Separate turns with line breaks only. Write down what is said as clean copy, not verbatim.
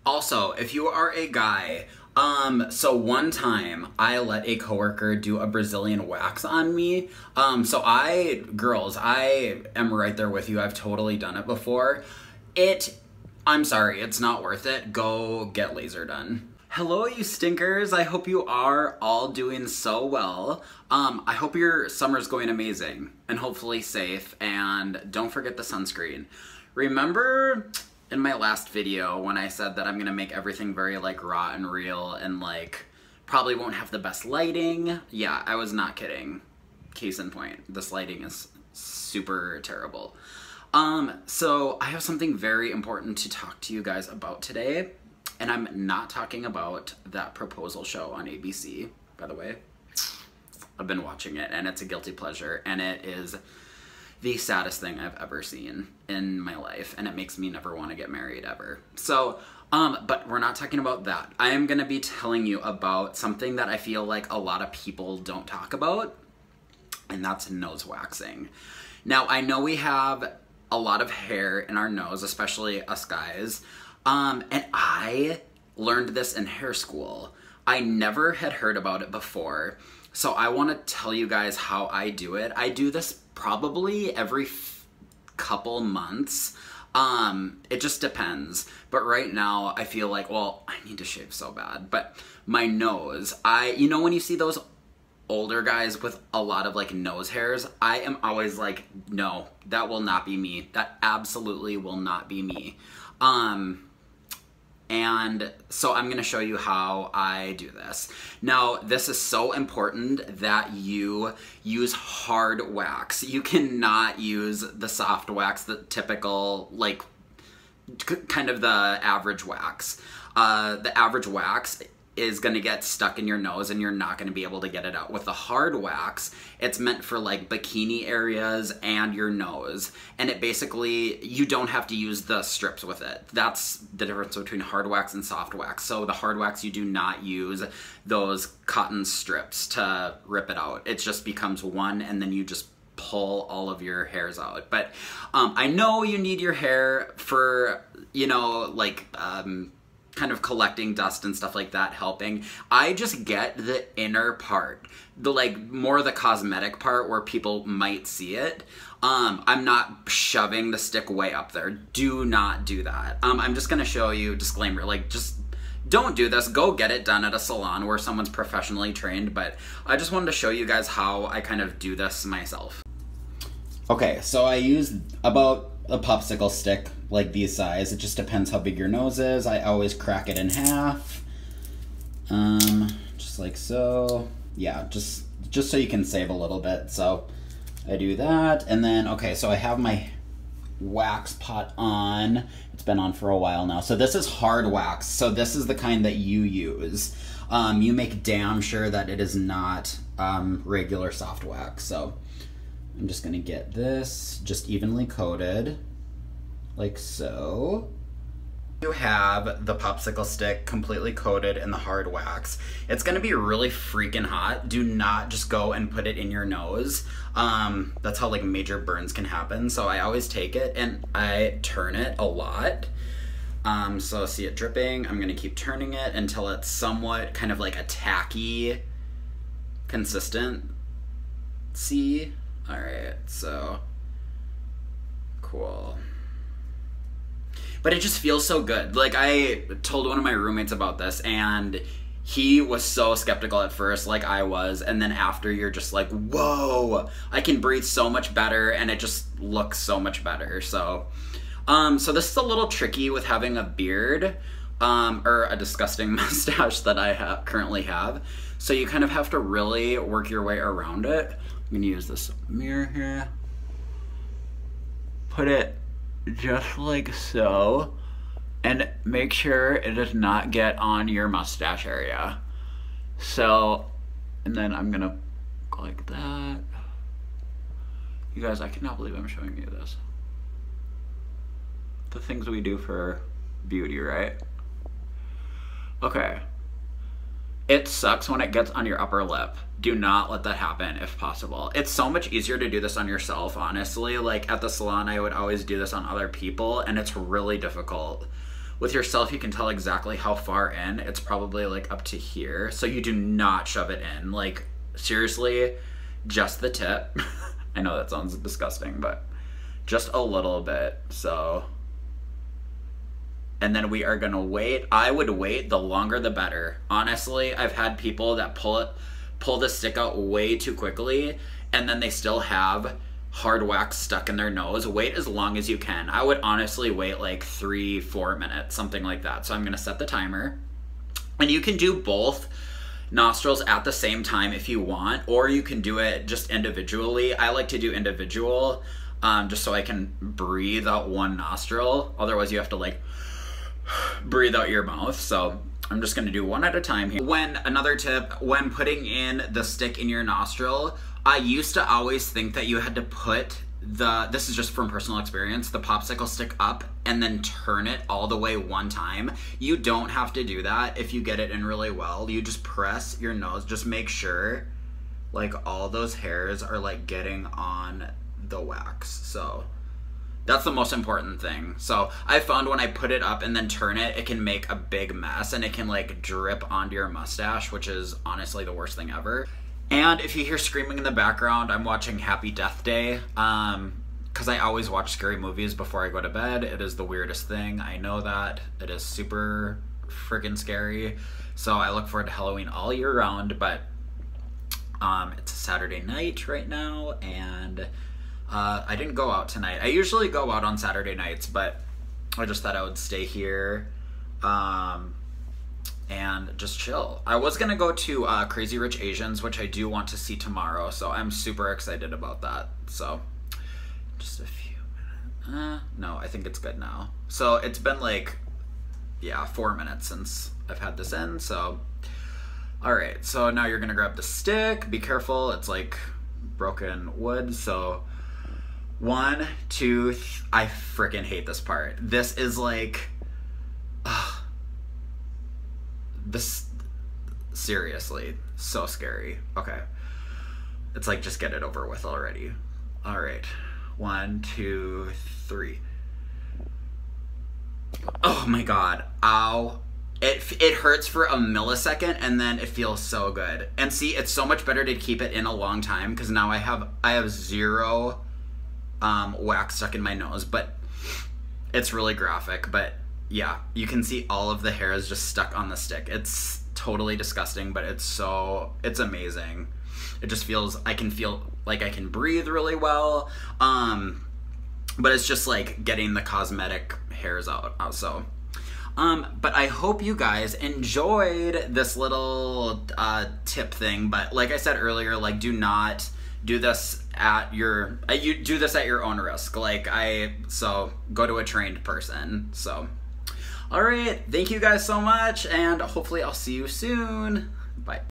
Also, if you are a guy, so one time I let a coworker do a Brazilian wax on me. Girls, I am right there with you. I've totally done it before. I'm sorry, it's not worth it. Go get laser done. Hello, you stinkers. I hope you are all doing so well. I hope your summer's going amazing and hopefully safe, and don't forget the sunscreen. Remember in my last video when I said that I'm gonna make everything very like raw and real and like probably won't have the best lighting? Yeah, I was not kidding. Case in point, this lighting is super terrible. So I have something very important to talk to you guys about today, and I'm not talking about that proposal show on ABC, by the way. I've been watching it and it's a guilty pleasure, and it is the saddest thing I've ever seen in my life, and it makes me never want to get married ever. So, but we're not talking about that. I am gonna be telling you about something that I feel like a lot of people don't talk about, and that's nose waxing. Now, I know we have a lot of hair in our nose, especially us guys, and I learned this in hair school. I never had heard about it before, so I want to tell you guys how I do it. I do this probably every couple months. It just depends. But right now I feel like, well, I need to shave so bad. But my nose, you know when you see those older guys with a lot of like nose hairs, I am always like, no, that will not be me. That absolutely will not be me. And so I'm gonna show you how I do this. Now, this is so important that you use hard wax. You cannot use the soft wax, the typical, like, kind of the average wax. The average wax is gonna get stuck in your nose and you're not gonna be able to get it out. With the hard wax, it's meant for like bikini areas and your nose. And it basically, you don't have to use the strips with it. That's the difference between hard wax and soft wax. So the hard wax, you do not use those cotton strips to rip it out. It just becomes one, and then you just pull all of your hairs out. But I know you need your hair for, you know, like, kind of collecting dust and stuff like that, helping. I just get the inner part, the like more the cosmetic part where people might see it. I'm not shoving the stick way up there. Do not do that. I'm just gonna show you, disclaimer, like just don't do this. Go get it done at a salon where someone's professionally trained, but I just wanted to show you guys how I kind of do this myself. Okay, so I use about a popsicle stick like these size. It just depends how big your nose is. I always crack it in half, just like so. Yeah, just so you can save a little bit. So I do that, and then okay, so I have my wax pot on. It's been on for a while now. So this is hard wax. So this is the kind that you use. You make damn sure that it is not regular soft wax. So I'm just gonna get this just evenly coated, like so. You have the popsicle stick completely coated in the hard wax. It's gonna be really freaking hot. Do not just go and put it in your nose. That's how like major burns can happen. So I always take it and I turn it a lot. So see it dripping. I'm gonna keep turning it until it's somewhat kind of like a tacky consistency. All right, so cool. But it just feels so good. Like I told one of my roommates about this and he was so skeptical at first, like I was, and then after you're just like, whoa, I can breathe so much better and it just looks so much better. So, so this is a little tricky with having a beard, or a disgusting mustache that I currently have. So you kind of have to really work your way around it. I'm gonna use this mirror here. Put it just like so, and make sure it does not get on your mustache area. So, and then I'm gonna go like that. You guys, I cannot believe I'm showing you this. The things we do for beauty, right? Okay. It sucks when it gets on your upper lip. Do not let that happen if possible. It's so much easier to do this on yourself, honestly. Like at the salon, I would always do this on other people, and it's really difficult with yourself, you can tell exactly how far in. It's probably like up to here. So you do not shove it in. Like, seriously, just the tip. I know that sounds disgusting, but just a little bit. So, and then we are gonna wait. I would wait, the longer the better. Honestly, I've had people that pull the stick out way too quickly, and then they still have hard wax stuck in their nose. Wait as long as you can. I would honestly wait like 3-4 minutes, something like that. So I'm gonna set the timer. And you can do both nostrils at the same time if you want, or you can do it just individually. I like to do individual, just so I can breathe out one nostril. Otherwise you have to like breathe out your mouth. So I'm just gonna do one at a time here. Another tip, when putting in the stick in your nostril, I used to always think that you had to put this is just from personal experience, the popsicle stick up and then turn it all the way one time. You don't have to do that if you get it in really well. You just press your nose, just make sure like all those hairs are like getting on the wax. So that's the most important thing. So I found when I put it up and then turn it, it can make a big mess and it can like drip onto your mustache, which is honestly the worst thing ever. And if you hear screaming in the background, I'm watching Happy Death Day, because I always watch scary movies before I go to bed. It is the weirdest thing. I know that. It is super freaking scary. So I look forward to Halloween all year round, but it's a Saturday night right now, and I didn't go out tonight. I usually go out on Saturday nights, but I just thought I would stay here and just chill. I was gonna go to Crazy Rich Asians, which I do want to see tomorrow, so I'm super excited about that. So just a few minutes. No, I think it's good now. So it's been like, yeah, 4 minutes since I've had this in. So all right, so now you're gonna grab the stick. Be careful, it's like broken wood. So 1, 2, I freaking hate this part. This is like, this, seriously, so scary. Okay, it's like, just get it over with already. All right, 1, 2, 3. Oh my god, ow. It hurts for a millisecond and then it feels so good. And see, it's so much better to keep it in a long time, because now I have zero wax stuck in my nose, but it's really graphic. But yeah, you can see all of the hairs just stuck on the stick. It's totally disgusting, but it's amazing. It just feels, I can feel like I can breathe really well. But it's just like getting the cosmetic hairs out. So, but I hope you guys enjoyed this little tip thing. But like I said earlier, like, do not do this at your, you do this at your own risk. Like so go to a trained person. So, all right, thank you guys so much, and hopefully I'll see you soon. Bye.